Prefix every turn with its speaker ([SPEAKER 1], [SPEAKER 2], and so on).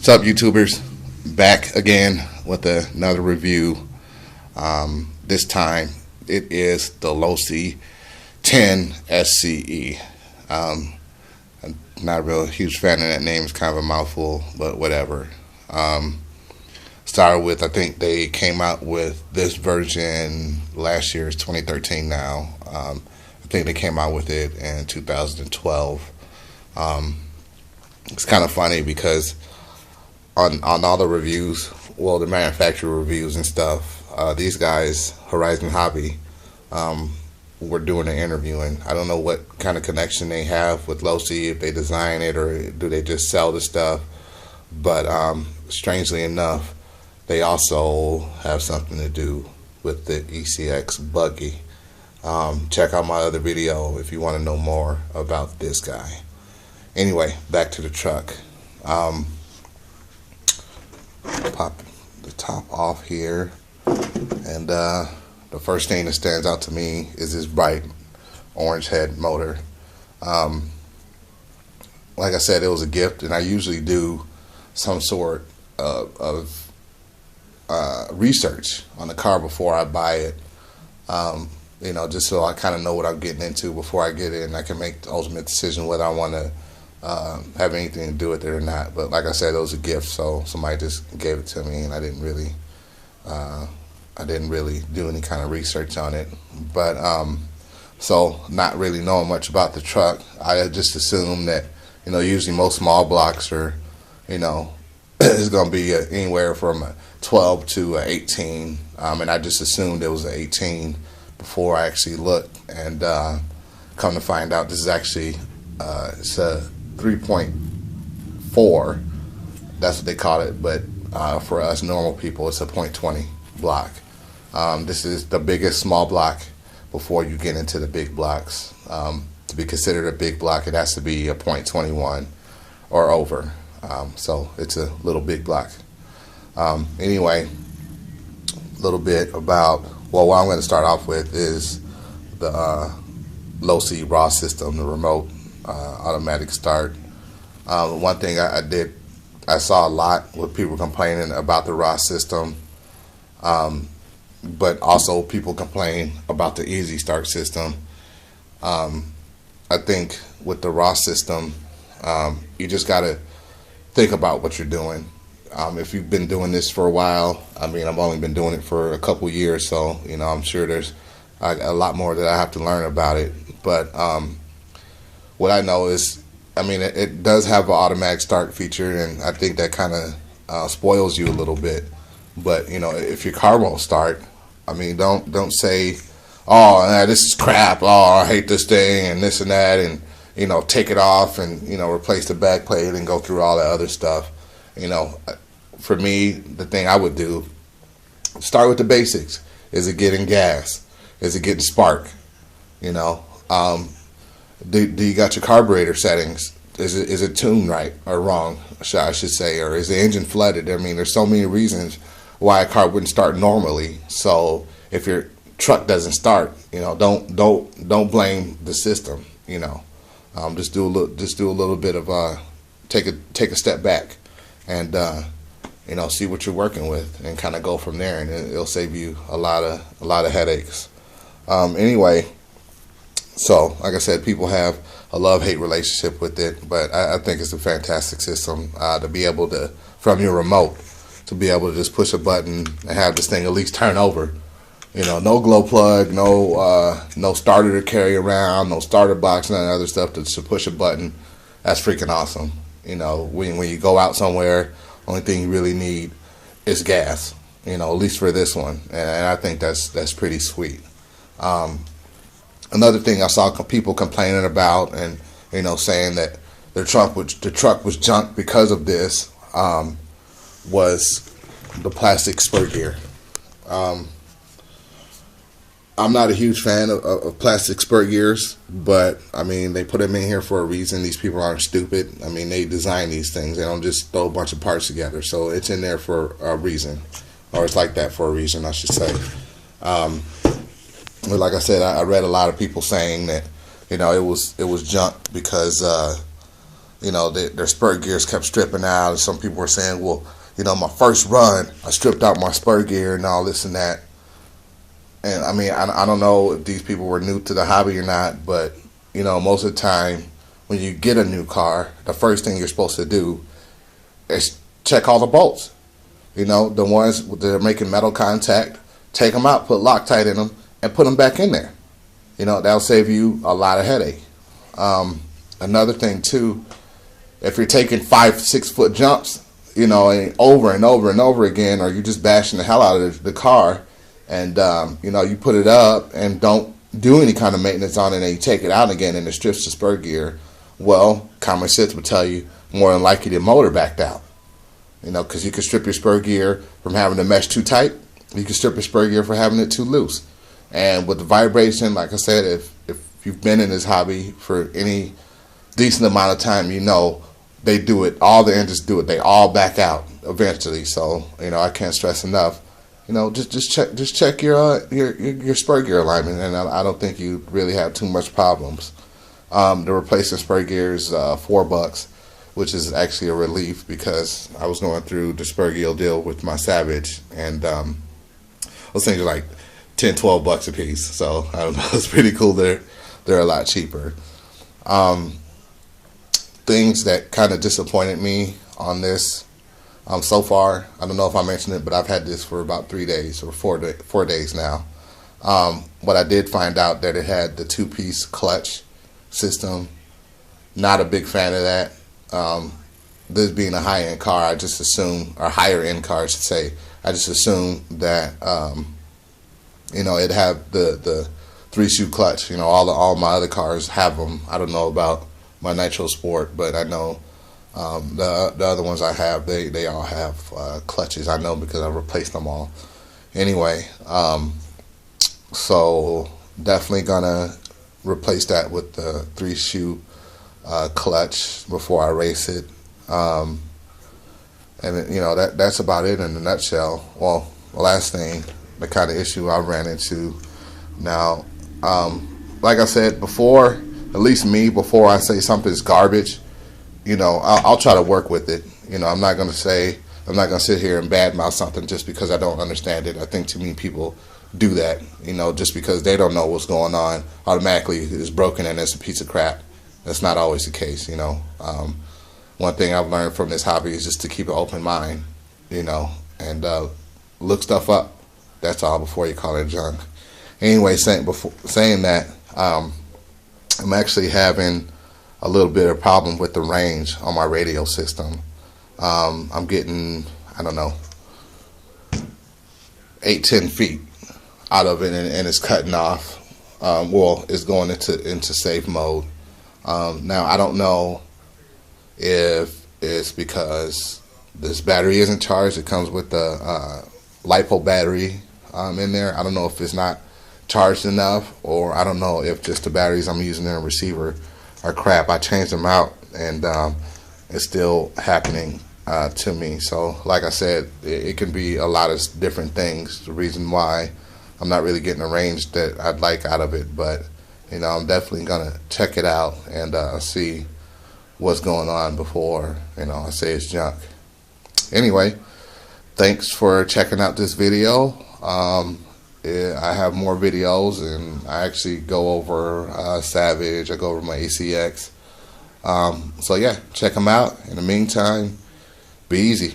[SPEAKER 1] What's up, YouTubers? Back again with another review. This time it is the Losi 10 SCT. I'm not a real huge fan of that name. It's kind of a mouthful, but whatever. Started with, I think they came out with this version last year. It's 2013 now. I think they came out with it in 2012. It's kind of funny because on all the reviews, well, the manufacturer reviews and stuff, these guys, Horizon Hobby, were doing the interviewing. I don't know what kind of connection they have with Losi, if they design it or do they just sell the stuff. But strangely enough, they also have something to do with the ECX buggy. Check out my other video if you want to know more about this guy. Anyway, back to the truck. Pop the top off here, and the first thing that stands out to me is this bright orange head motor. Like I said, it was a gift, and I usually do some sort of research on the car before I buy it. Just so I kind of know what I'm getting into before I get in. I can make the ultimate decision whether I want to have anything to do with it or not. But like I said, it was a gift, so somebody just gave it to me, and I didn't really do any kind of research on it. But so not really knowing much about the truck, I just assumed that usually most small blocks are it's going to be anywhere from a 12 to a 18, and I just assumed it was an 18 before I actually looked, and come to find out this is actually it's a 3.4. That's what they call it, but for us normal people, it's a 0.20 block. This is the biggest small block before you get into the big blocks. To be considered a big block, it has to be a 0.21 or over. So it's a little big block. Anyway, a little bit about, well, what I'm going to start off with is the Losi RAW system, the remote automatic start. One thing I saw a lot with people complaining about the RAW system, but also people complain about the easy start system. I think with the RAW system, you just got to think about what you're doing. If you've been doing this for a while, I mean, I've only been doing it for a couple years, so I'm sure there's a lot more that I have to learn about it. But what I know is, I mean, it does have an automatic start feature, and I think that kind of spoils you a little bit. But if your car won't start, I mean, don't say, oh, this is crap, oh, I hate this thing and this and that, and take it off and replace the back plate and go through all that other stuff. For me, the thing I would do, start with the basics. Is it getting gas? Is it getting spark? Do you got your carburetor settings? Is it tuned right or wrong, I should say, or is the engine flooded? I mean, there's so many reasons why a car wouldn't start normally. So if your truck doesn't start, don't blame the system. Just do a little bit of take a step back and see what you're working with and kind of go from there, and it'll save you a lot of headaches. Anyway, so like I said, people have a love-hate relationship with it, but I think it's a fantastic system to be able to, from your remote, to be able to just push a button and have this thing at least turn over. No glow plug, no starter to carry around, no starter box, none of that other stuff. To push a button, that's freaking awesome. When you go out somewhere, only thing you really need is gas. At least for this one, and I think that's pretty sweet. Another thing I saw people complaining about, and saying that the truck was junk because of this, was the plastic spur gear. I'm not a huge fan of plastic spur gears, but I mean, they put them in here for a reason. These people aren't stupid. I mean, they design these things. They don't just throw a bunch of parts together. So it's in there for a reason, or it's like that for a reason, I should say. But like I said, I read a lot of people saying that it was junk because their spur gears kept stripping out. And some people were saying, well, my first run, I stripped out my spur gear and all this and that. And I mean, I don't know if these people were new to the hobby or not, but most of the time when you get a new car, the first thing you're supposed to do is check all the bolts. The ones that are making metal contact, take them out, put Loctite in them, and put them back in there. That'll save you a lot of headache. Another thing too, if you're taking 5-6 foot jumps, and over and over and over again, or you're just bashing the hell out of the car, and you put it up and don't do any kind of maintenance on it, and you take it out again and it strips the spur gear, well, common sense would tell you more than likely the motor backed out. Because you can strip your spur gear from having the mesh too tight. You can strip your spur gear for having it too loose. And with the vibration, like I said, if you've been in this hobby for any decent amount of time, they do it. All the engines do it. They all back out eventually. So I can't stress enough. Just check your spur gear alignment, and I don't think you really have too much problems. The replacement spur gear is $4, which is actually a relief because I was going through the spur gear deal with my Savage, and those things are like $10-12 a piece. So I don't know, it's pretty cool. They're a lot cheaper. Things that kind of disappointed me on this so far, I don't know if I mentioned it, but I've had this for about 3 days or 4 days now. But I did find out that it had the 2-piece clutch system. Not a big fan of that. This being a high-end car, I just assume, or higher-end car, I should say, I just assume that it'd have the 3-shoe clutch. All my other cars have them. I don't know about my Nitro Sport, but I know the other ones I have, they all have clutches. I know because I replaced them all. Anyway, so definitely gonna replace that with the 3-shoe clutch before I race it. And that's about it in a nutshell. Well, the last thing, the kind of issue I ran into now, like I said before, at least me, before I say something's garbage, I'll try to work with it. I'm not going to sit here and badmouth something just because I don't understand it. I think too many people do that, just because they don't know what's going on, automatically it's broken and it's a piece of crap. That's not always the case, One thing I've learned from this hobby is just to keep an open mind, and look stuff up. That's all before you call it junk. Anyway, saying that, I'm actually having a little bit of problem with the range on my radio system. I'm getting, 8-10 feet out of it, and it's cutting off. It's going into safe mode. Now, I don't know if it's because this battery isn't charged. It comes with the LiPo battery in there. I don't know if it's not charged enough, or I don't know if just the batteries I'm using in the receiver are crap. I changed them out, and it's still happening to me. So like I said, it can be a lot of different things, the reason why I'm not really getting the range that I'd like out of it. But I'm definitely gonna check it out and see what's going on before I say it's junk. Anyway, thanks for checking out this video. I have more videos, and I actually go over Savage. I go over my ACX. So yeah, check them out. In the meantime, be easy.